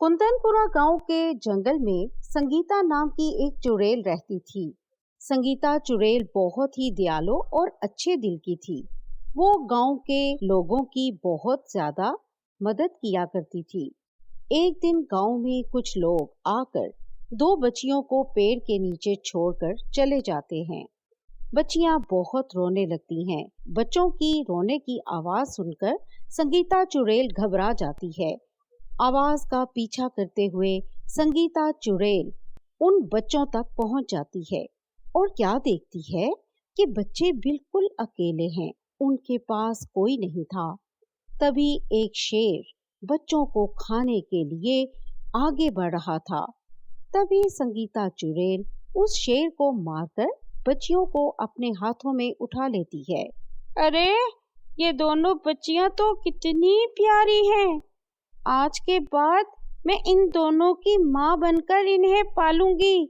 कुंदनपुरा गांव के जंगल में संगीता नाम की एक चुड़ैल रहती थी। संगीता चुड़ैल बहुत ही दयालु और अच्छे दिल की थी। वो गांव के लोगों की बहुत ज्यादा मदद किया करती थी। एक दिन गांव में कुछ लोग आकर दो बच्चियों को पेड़ के नीचे छोड़कर चले जाते हैं। बच्चियां बहुत रोने लगती हैं। बच्चों की रोने की आवाज सुनकर संगीता चुड़ैल घबरा जाती है। आवाज का पीछा करते हुए संगीता चुड़ैल उन बच्चों तक पहुंच जाती है और क्या देखती है कि बच्चे बिल्कुल अकेले हैं, उनके पास कोई नहीं था। तभी एक शेर बच्चों को खाने के लिए आगे बढ़ रहा था। तभी संगीता चुड़ैल उस शेर को मारकर बच्चियों को अपने हाथों में उठा लेती है। अरे, ये दोनों बच्चियां तो कितनी प्यारी हैं। आज के बाद मैं इन दोनों की माँ बनकर इन्हें पालूंगी।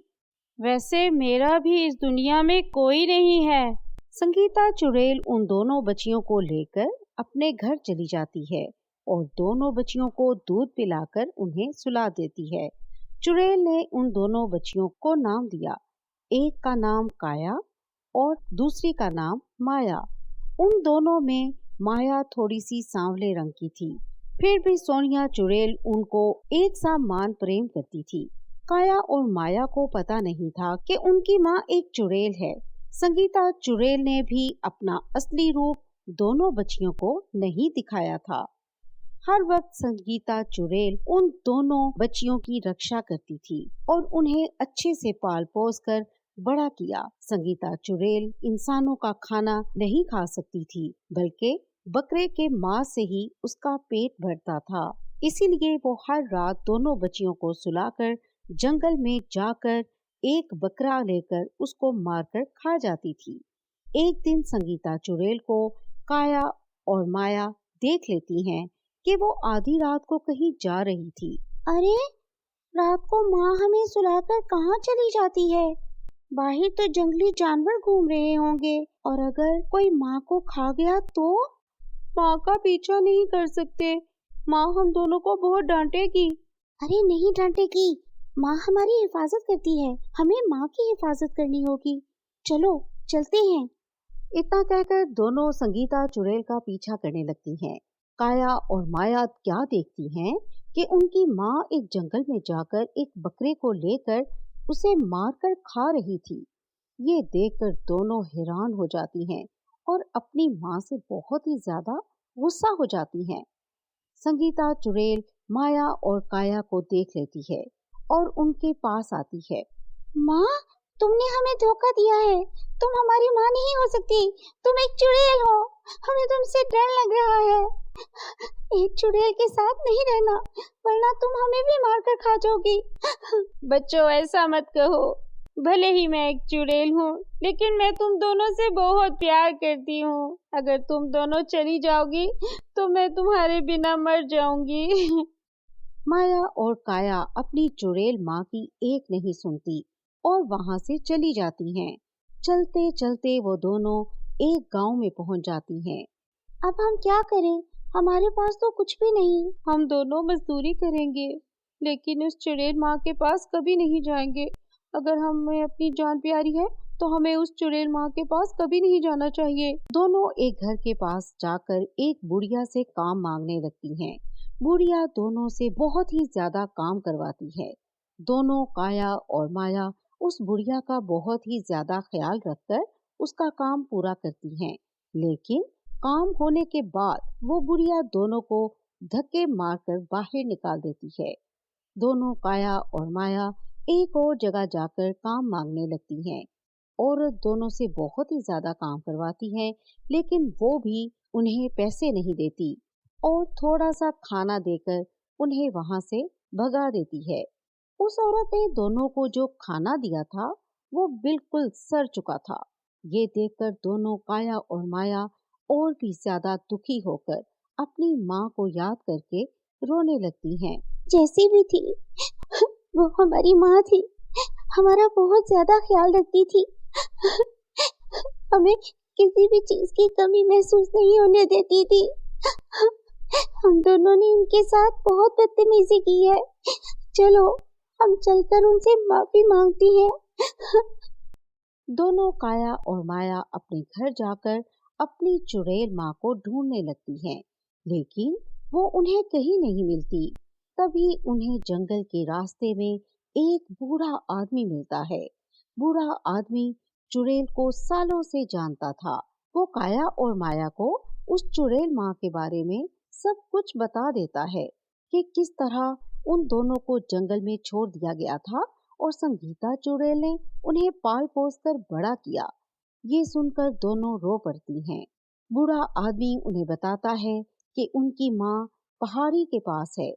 वैसे मेरा भी इस दुनिया में कोई नहीं है। संगीता चुड़ैल उन दोनों बच्चियों को लेकर अपने घर चली जाती है और दोनों बच्चियों को दूध पिलाकर उन्हें सुला देती है। चुड़ैल ने उन दोनों बच्चियों को नाम दिया। एक का नाम काया और दूसरी का नाम माया। उन दोनों में माया थोड़ी सी सांवले रंग की थी, फिर भी सोनिया चुड़ैल उनको एक सा मान प्रेम करती थी। काया और माया को पता नहीं था कि उनकी माँ एक चुड़ैल है। संगीता चुड़ैल ने भी अपना असली रूप दोनों बच्चियों को नहीं दिखाया था। हर वक्त संगीता चुड़ैल उन दोनों बच्चियों की रक्षा करती थी और उन्हें अच्छे से पाल पोस कर बड़ा किया। संगीता चुड़ैल इंसानों का खाना नहीं खा सकती थी, बल्कि बकरे के मांस से ही उसका पेट भरता था। इसीलिए वो हर रात दोनों बच्चियों को सुलाकर जंगल में जाकर एक बकरा लेकर उसको मारकर खा जाती थी। एक दिन संगीता चुड़ैल को काया और माया देख लेती हैं कि वो आधी रात को कहीं जा रही थी। अरे, रात को माँ हमें सुलाकर कहाँ चली जाती है? बाहर तो जंगली जानवर घूम रहे होंगे और अगर कोई माँ को खा गया तो? माँ का पीछा नहीं कर सकते, माँ हम दोनों को बहुत डांटेगी। अरे नहीं डांटेगी, माँ हमारी हिफाजत करती है, हमें माँ की हिफाजत करनी होगी। चलो चलते हैं। इतना कहकर दोनों संगीता चुड़ैल का पीछा करने लगती हैं। काया और माया क्या देखती हैं कि उनकी माँ एक जंगल में जाकर एक बकरे को लेकर उसे मारकर खा रही थी। ये देखकर दोनों हैरान हो जाती हैं और अपनी माँ से बहुत ही ज्यादा गुस्सा हो जाती हैं। संगीता चुड़ैल माया और काया को देख लेती है और उनके पास आती है। माँ, तुमने हमें धोखा दिया है, तुम हमारी माँ नहीं हो सकती, तुम एक चुड़ैल हो, हमें तुमसे डर लग रहा है। एक चुड़ैल के साथ नहीं रहना, वरना तुम हमें भी मारकर खा जाओगी। बच्चों, ऐसा मत कहो। भले ही मैं एक चुड़ैल हूँ, लेकिन मैं तुम दोनों से बहुत प्यार करती हूँ। अगर तुम दोनों चली जाओगी तो मैं तुम्हारे बिना मर जाऊंगी। माया और काया अपनी चुड़ैल माँ की एक नहीं सुनती और वहाँ से चली जाती हैं। चलते चलते वो दोनों एक गांव में पहुँच जाती हैं। अब हम क्या करें? हमारे पास तो कुछ भी नहीं। हम दोनों मजदूरी करेंगे, लेकिन उस चुड़ैल माँ के पास कभी नहीं जाएंगे। अगर हमें अपनी जान प्यारी है तो हमें उस चुड़ैल माँ के पास कभी नहीं जाना चाहिए। दोनों एक घर के पास जाकर एक बुढ़िया से काम मांगने लगती हैं। बुढ़िया दोनों से बहुत ही ज्यादा काम करवाती है। दोनों काया और माया उस बुढ़िया का बहुत ही ज्यादा ख्याल रखकर उसका काम पूरा करती हैं। लेकिन काम होने के बाद वो बुढ़िया दोनों को धक्के मारकर बाहर निकाल देती है। दोनों काया और माया एक और जगह जाकर काम मांगने लगती हैं। औरत दोनों से बहुत ही ज्यादा काम करवाती है, लेकिन वो भी उन्हें पैसे नहीं देती और थोड़ा सा खाना देकर उन्हें वहां से भगा देती है। उस औरत ने दोनों को जो खाना दिया था वो बिल्कुल सड़ चुका था। ये देखकर दोनों काया और माया और भी ज्यादा दुखी होकर अपनी माँ को याद करके रोने लगती हैं। जैसी भी थी वो हमारी माँ थी, हमारा बहुत ज्यादा ख्याल रखती थी। हमें किसी भी चीज की कमी महसूस नहीं होने देती थी। हम दोनों ने उनके साथ बहुत बदतमीजी की है। चलो हम चलकर उनसे माफी मांगती हैं। दोनों काया और माया अपने घर जाकर अपनी चुड़ैल माँ को ढूंढने लगती हैं, लेकिन वो उन्हें कहीं नहीं मिलती। तभी उन्हें जंगल के रास्ते में एक बूढ़ा आदमी मिलता है। बूढ़ा आदमी चुड़ैल को सालों से जानता था। वो काया और माया को उस चुड़ैल माँ के बारे में सब कुछ बता देता है कि किस तरह उन दोनों को जंगल में छोड़ दिया गया था और संगीता चुड़ैल ने उन्हें पाल पोस कर बड़ा किया। ये सुनकर दोनों रो पड़ती हैं। बूढ़ा आदमी उन्हें बताता है कि उनकी माँ पहाड़ी के पास है।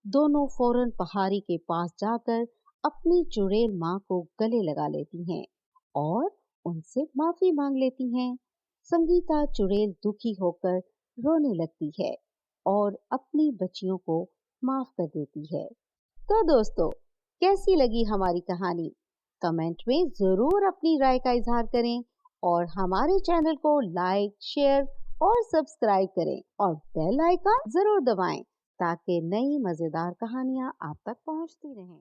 दोनों फौरन पहाड़ी के पास जाकर अपनी चुड़ैल माँ को गले लगा लेती हैं और उनसे माफी मांग लेती हैं। संगीता चुड़ैल दुखी होकर रोने लगती है और अपनी बच्चियों को माफ कर देती है। तो दोस्तों, कैसी लगी हमारी कहानी? कमेंट में जरूर अपनी राय का इजहार करें और हमारे चैनल को लाइक, शेयर और सब्सक्राइब करें और बेल आइकन जरूर दबाएं ताकि नई मजेदार कहानियां आप तक पहुंचती रहें।